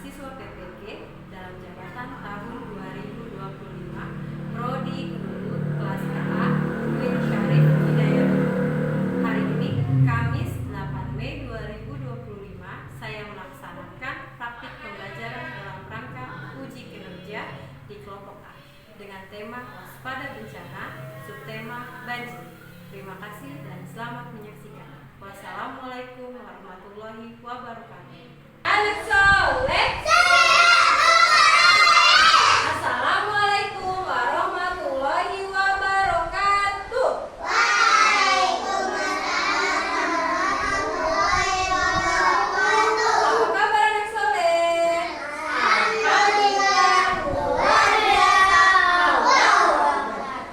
mahasiswa PPG dalam jabatan tahun 2025 Prodi Guru kelas KA UIN Syarif Hidayat. Hari ini Kamis 8 Mei 2025 saya melaksanakan praktik pembelajaran dalam rangka uji kinerja di kelompok A dengan tema waspada bencana, subtema banjir. Terima kasih dan selamat menyaksikan. Wassalamualaikum warahmatullahi wabarakatuh. Anak soleh. Assalamualaikum warahmatullahi wabarakatuh. Apa kabar anak soleh? Alhamdulillah luar biasa.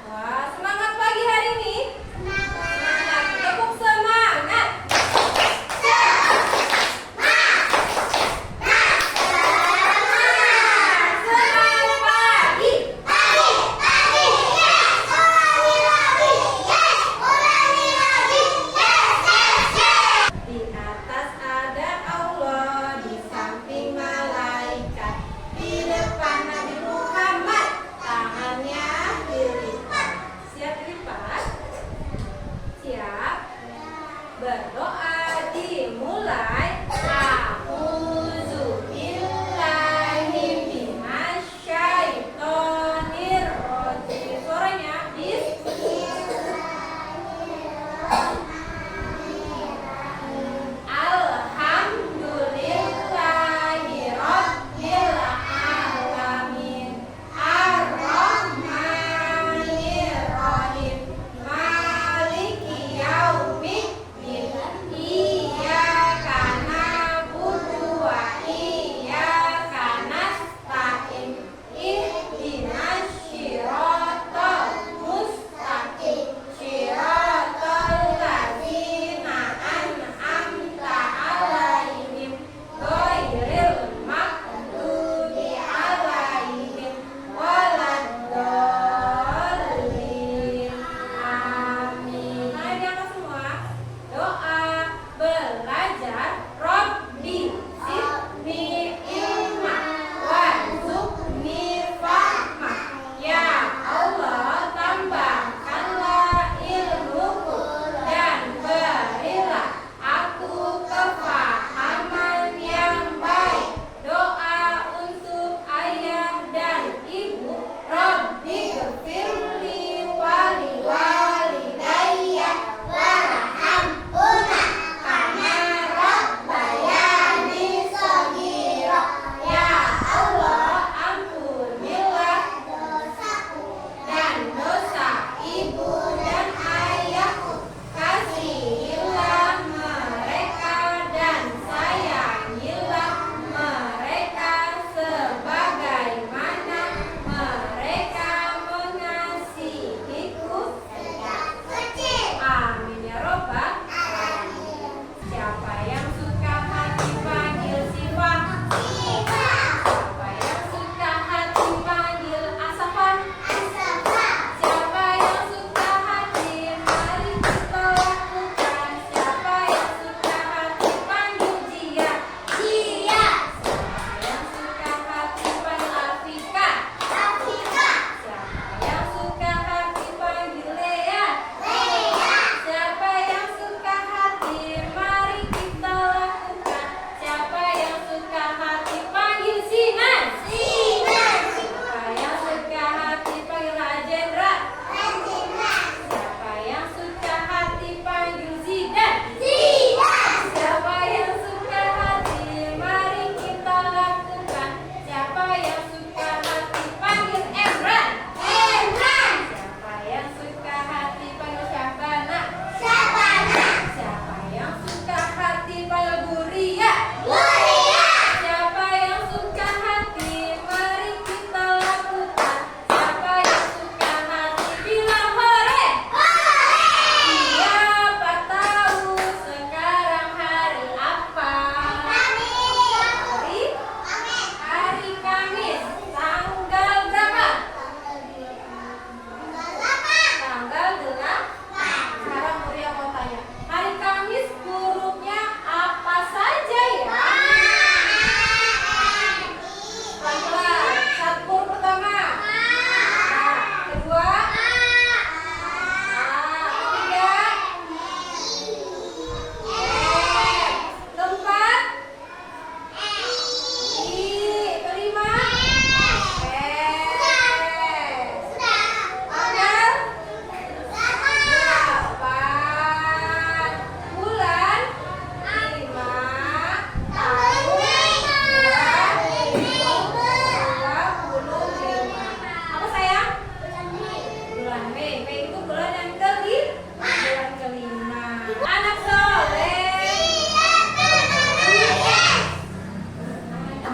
Wah, semangat pagi hari ini. Semangat, tepuk semangat.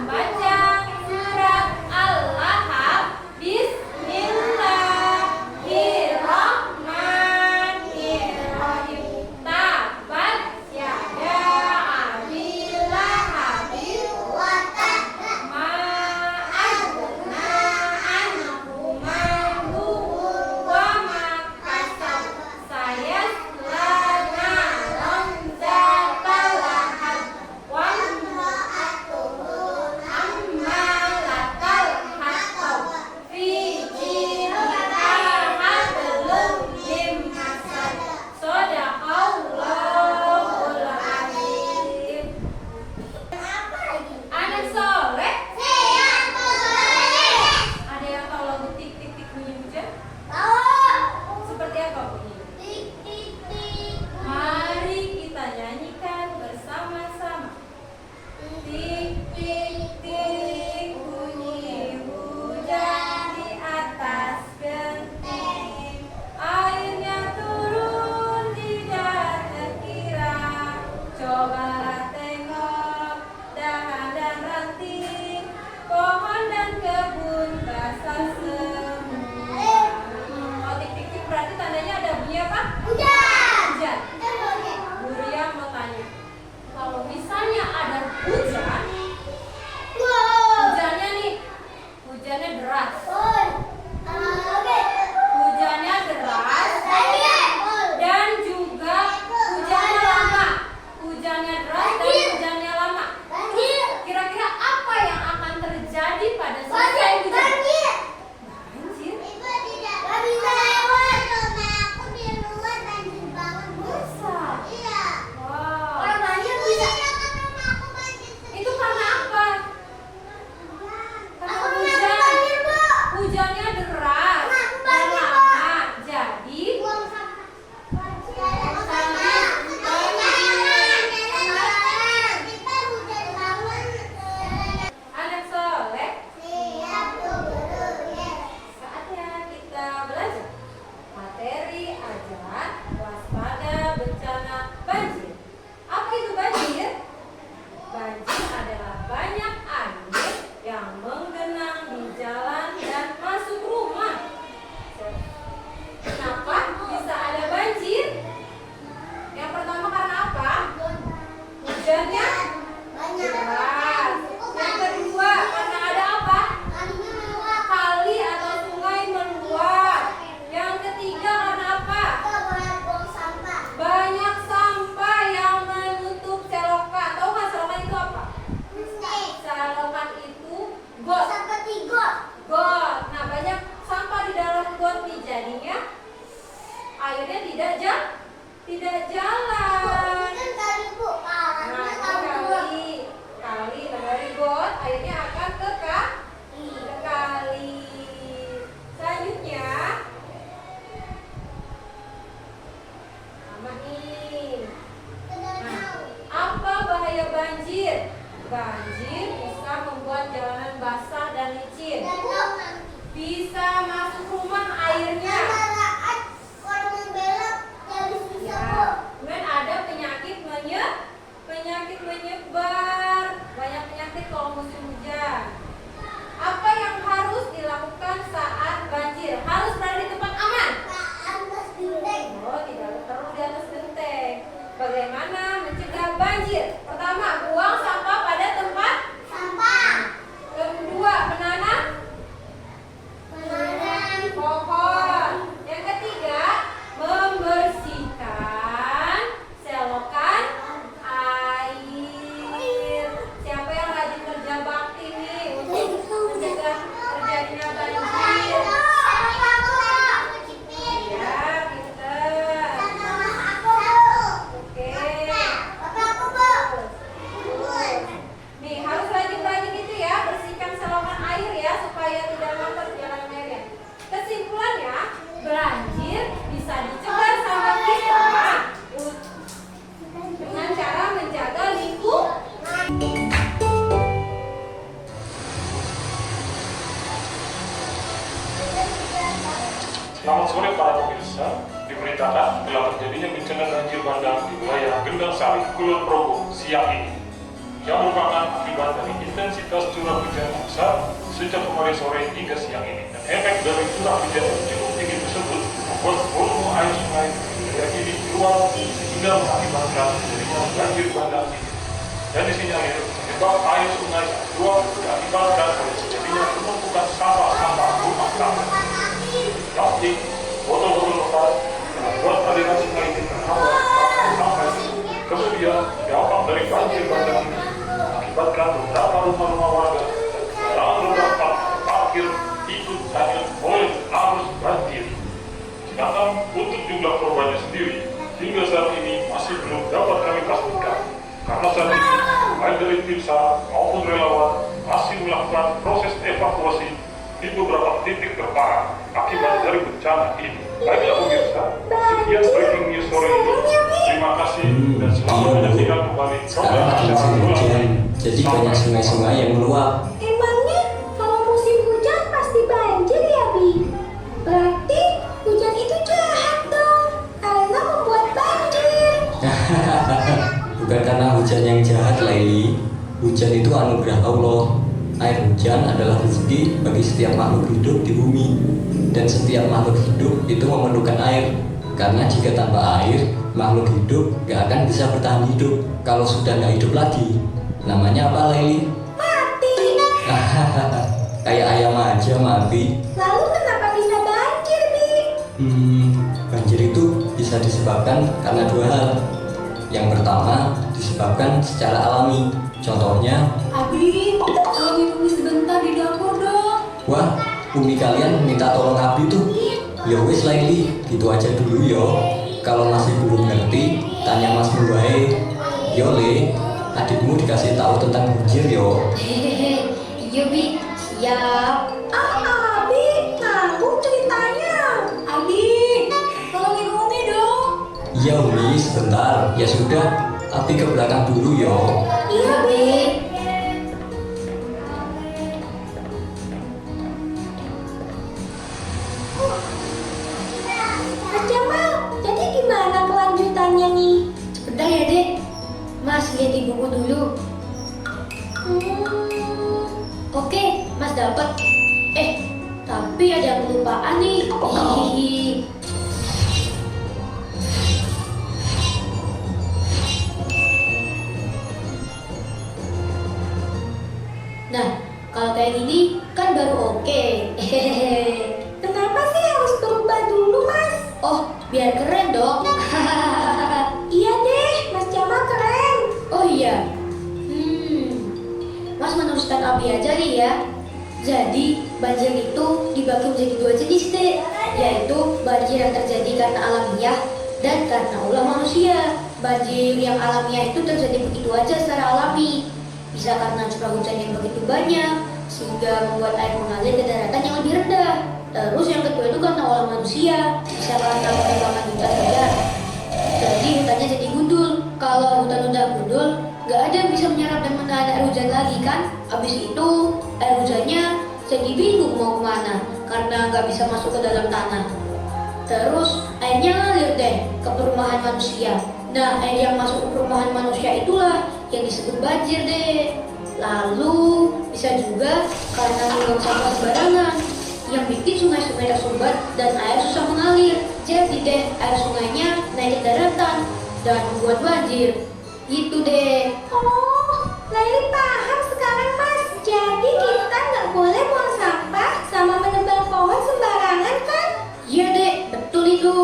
membaca surat Al-Lahab. Bismillahirrahmanirrahim. Tabat yada abi lahabin wa tab. Ma aghna anhu maluhu wa ma kasab. Sayasla naran dzata lahab wa imra'atuhu hammalatal hatab fi jidha hablum min masad. Shadaqallahul azim. Anak soleh. Ada yang tahu lagu tik tik tik bunyi hujan? Seperti apa bunyinya? Mari kita nyanyikan bersama-sama. Tik tik tik bunyi hujan di atas genteng. Airnya turun tidak terkira. Cobalah tengok dahan dan ranting, pohon dan kebun basah semua. Oh, tik tik tik berarti tandanya ada bunyi apa? Hujan. Guru yang mau tanya, kalau misalnya ada hujan, hujannya nih, hujannya deras, hujannya deras, dan juga hujannya lama, hujannya deras dan hujannya lama. Kira-kira apa yang akan terjadi pada selesai hujan? Banjir. Wow. Itu karena apa? Karena hujannya deras dan lama. Jadi anak soleh, saatnya kita belajar materi ajaran waspada bencana banjir. Apa itu banjir? Banjir adalah banyak air yang menggenang di jalan dan masuk rumah. Kenapa bisa ada banjir? Yang pertama karena apa? Hujannya deras. Yang kedua karena ada apa? Kali atau sungai meluap. Yang ketiga karena apa? Banyak sampah yang menutup selokan. Tahu nggak selokan itu apa? Selokan itu got. Got. Nah, banyak sampah di dalam got nih, jadinya airnya tidak jalan. Nah, kali dari got airnya akan ke kali. Selanjutnya, sama nih. Nah, apa bahaya banjir? Banjir bisa membuat jalanan basah dan licin. Bisa masuk rumah airnya. Ya. Kemudian ada penyakit menyebar. Banyak penyakit kalau musim hujan. Apa yang harus dilakukan saat banjir? Harus berada di tempat aman. Oh, tidak perlu di atas genteng. Bagaimana mencegah banjir? Pertama, buang sampah pada tempat sampah. Kedua, menanam pohon. Yang ketiga, membersihkan selokan air. Siapa yang rajin kerja bakti nih untuk mencegah terjadinya banjir? Ya, pinter. Oke. Nih, harus rajin-rajin itu ya, bersihkan selokan air ya, supaya tidak mampet jalan airnya. Kesimpulannya, banjir bisa dicegah sama kita dengan cara menjaga lingkungan. Selamat sore para pemirsa. Diberitakan telah terjadinya bencana banjir bandang di wilayah Gendang Sari, Kulon Progo siang ini. yang merupakan akibat dari intensitas curah hujan yang besar sejak kemarin sore hingga siang ini. Dan efek dari curah hujan yang cukup tinggi tersebut membuat volume air sungai diakini keluar sehingga mengakibatkan terjadinya banjir bandang ini. Dan disinyalir penyebab air sungai keluar diakibatkan oleh terjadinya penumpukan sampah-sampah rumah tangga. Plastik, botol-botol bekas yang membuat aliran sungai ini terhambat sampai. Kemudian dampak dari banjir bandang ini mengakibatkan beberapa rumah-rumah warga dan kendaraan roda empat parkir ikut hanyut oleh arus banjir. Sedangkan untuk jumlah korbannya sendiri hingga saat ini masih belum dapat kami pastikan karena saat ini baik dari tim SAR maupun relawan masih melakukan proses evakuasi di beberapa titik terparah akibat dari bencana ini. Baiklah pemirsa, sekian breaking news sore ini. Terima kasih dan selamat menyaksikan kembali Sekarang lagi musim hujan, jadi banyak sungai-sungai yang meluap. Emangnya kalau musim hujan pasti banjir ya, Bi? Berarti hujan itu jahat dong, karena membuat banjir. Bukan karena hujan yang jahat, Laili. Hujan itu anugerah Allah. Air hujan adalah rezeki bagi setiap makhluk hidup di bumi. Dan setiap makhluk hidup itu memerlukan air. Karena jika tanpa air, makhluk hidup gak akan bisa bertahan hidup. Kalau sudah gak hidup lagi, namanya apa, Laili? Mati. Kayak ayam aja mati. Lalu kenapa bisa banjir, Bi? Banjir itu bisa disebabkan karena dua hal. Yang pertama, disebabkan secara alami. Contohnya, Abi, tolongin Umi sebentar di dapur dong. wah, Umi kalian minta tolong Abi tuh. Ya wis Laili, gitu aja dulu yo. Kalau masih belum ngerti, tanya Mas Mubae. Yo Le, adikmu dikasih tahu tentang banjir yo. Hehehe, iya Bi, siap. Abi, nanggung ceritanya. Abi, tolongin Umi dong. Iya Umi, sebentar. Ya sudah, Abi ke belakang dulu yo. Iya, Bi. Mas Jamal, jadi gimana kelanjutannya nih? Sebentar ya dek, Mas lihat di buku dulu. Oke, Mas dapat. Tapi ada kelupaan nih. Hihihi. Nah, kalau kayak gini kan baru oke. Hehehe. Kenapa sih harus berubah dulu, Mas? Oh, biar keren dong. Iya deh, Mas Jamal keren. Oh iya. Mas meneruskan Abi aja nih ya. Jadi, banjir itu dibagi menjadi dua jenis deh, yaitu banjir yang terjadi karena alamiah dan karena ulah manusia. Banjir yang alamiah itu terjadi begitu aja secara alami. Bisa karena curah hujan yang begitu banyak, sehingga membuat air mengalir ke daratan yang lebih rendah. Terus yang kedua itu karena ulah manusia, bisa karena penebangan hutan liar. Jadi hutannya jadi gundul. Kalau hutan udah gundul, nggak ada yang bisa menyerap dan menahan air hujan lagi kan? Habis itu air hujannya jadi bingung mau kemana karena nggak bisa masuk ke dalam tanah. Terus airnya ngalir deh ke perumahan manusia. Nah, air yang masuk ke perumahan manusia itulah yang disebut banjir deh. Lalu bisa juga karena buang sampah sembarangan yang bikin sungai-sungai tersumbat dan air susah mengalir. Jadi deh air sungainya naik ke daratan dan membuat banjir. Itu deh. Oh, Laili paham sekarang, Mas. Jadi kita nggak boleh buang sampah sama menebang pohon sembarangan kan? Iya deh, betul itu.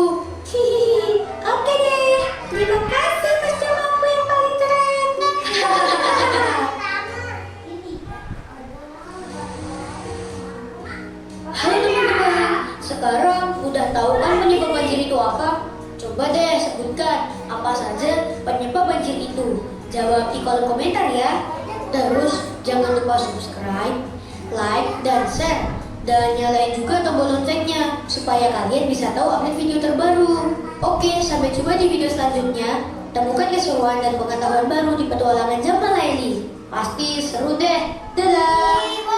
Hihihi, oke deh. Terima kasih Mas Jamalku yang paling keren. Halo teman-teman, sekarang udah tahu kan penyebab banjir itu apa? Coba deh sebutkan apa saja penyebab banjir itu. Jawab di kolom komentar ya. Terus jangan lupa subscribe, like, dan share. Dan nyalain juga tombol loncengnya supaya kalian bisa tahu update video terbaru. Oke, sampai jumpa di video selanjutnya. Temukan keseruan dan pengetahuan baru di petualangan Jamal Laili. Pasti seru deh. Dadah!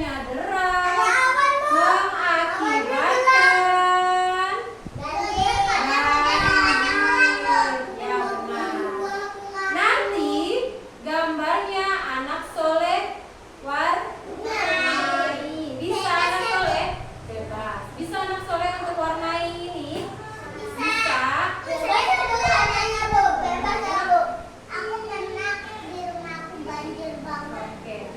banjirnya deras mengakibatkan banjir. Ya benar. Nanti gambarnya anak soleh warnai. Bisa anak soleh? Bebas. Bisa anak soleh untuk warnai ini? Bisa. Oke.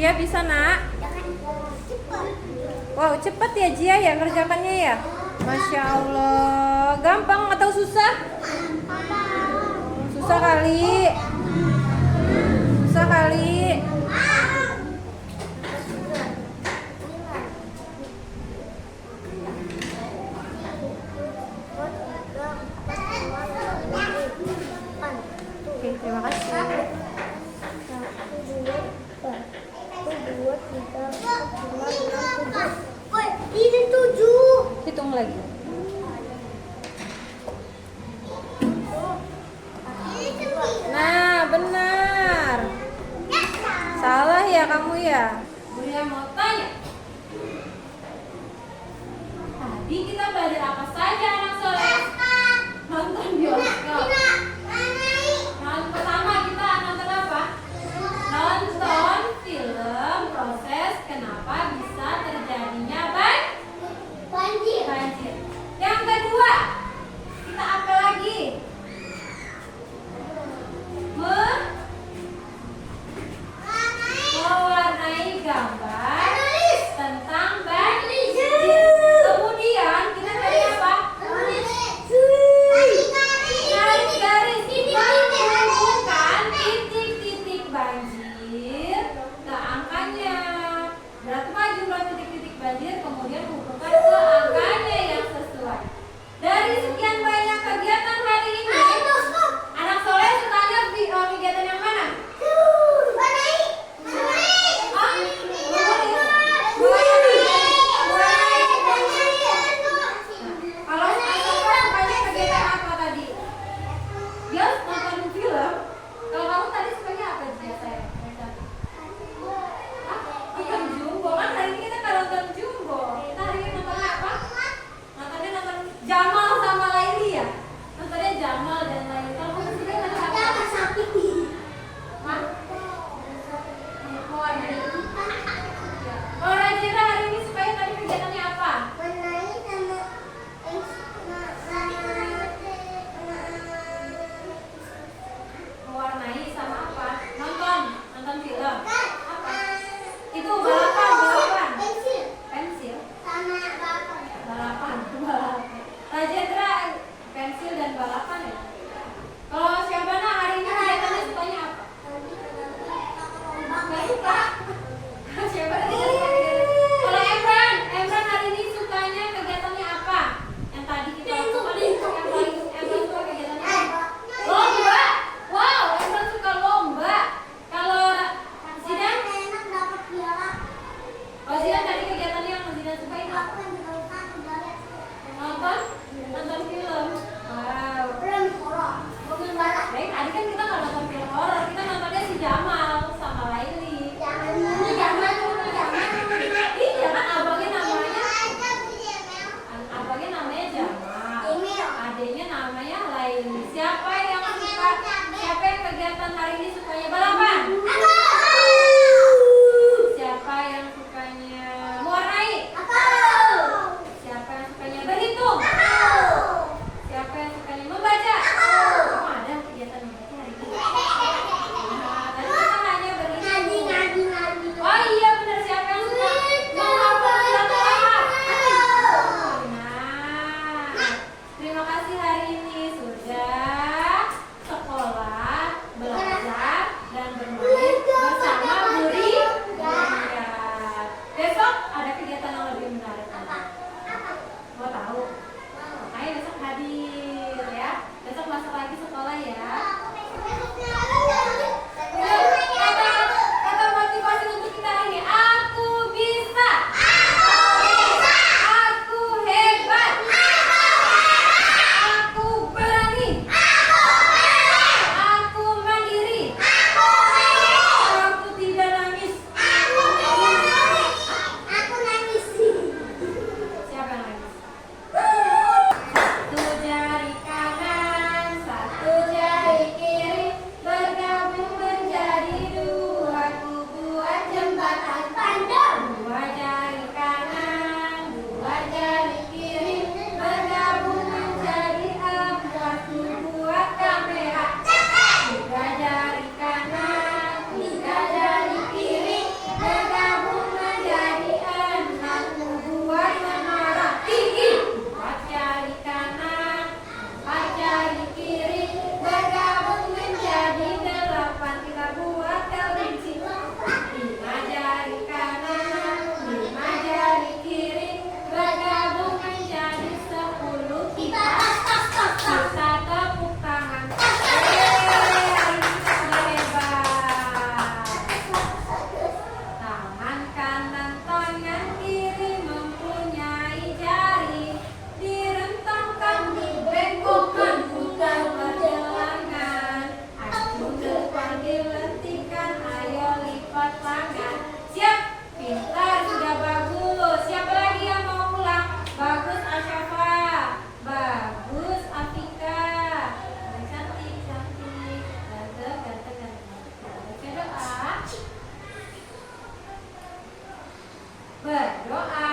Jia bisa nak? Wow, cepat ya Jia ya ngerjakannya ya. Masya Allah, gampang atau susah? Susah kali. Susah kali. Oke, terima kasih. Ini 7. Hitung lagi. Nah, benar. Salah ya kamu ya? Buya mau tanya. Tadi kita belajar apa saja anak soleh? Nonton bioskop. Yang pertama kita nonton apa? Nonton film proses kenapa bisa terjadinya banjir. Yang kedua, kita apa lagi? Mewarnai gambar tentang banjir. Kemudian kita tadi apa? Garis-garis menghubungkan titik-titik banjir ke angkanya. Berapa jumlah titik-titik banjir, kemudian hubungkan ke angkanya yang sesuai. Dari sekian banyak kegiatan hari ini, anak soleh sukanya kegiatan yang mana? Kalau anak soleh sukanya kegiatan apa tadi? Dia nonton film. Kalau kamu tadi sukanya apa sih saya? Nonton Jumbo. Kan hari ini kita nggak nonton Jumbo. Kita hari ini nontonnya apa? Nonton Jamal sama Laili ya. Nontonnya Jamal dan Laili. Kalau kamu sendiri nonton apa? Hah? Kalau Rajira hari ini sukanya tadi kegiatannya apa? Mewarnai sama apa? Nonton film. Apa? Itu balapan. Pensil. Balapan. Rajendra pensil dan balapan ya. Kalau Syabana hari ini kegiatannya sukanya apa? Nggak suka. Syabana tidak suka kegiatan. Kalau Emran hari ini sukanya kegiatannya apa? Yang tadi kita lakukan Emran suka kegiatannya apa? Lomba. Wow, Emran suka lomba. Kalau Zidan? Oh, Zidan tadi kegiatannya yang Zidan suka itu apa? Nonton film. Wow. Baik, tadi kan kita nggak nonton film horor, kita nontonnya si Jamal sama Laili. Iya kan abangnya namanya Jamal, adiknya namanya Laili. Siapa yang kegiatan hari ini sukanya balapan? Siapa yang sukanya mewarnai? Siapa yang sukanya berhitung? Siapa yang sukanya membaca? Kamu ada kegiatan membaca hari ini? Nah, tadi kita Berdoa.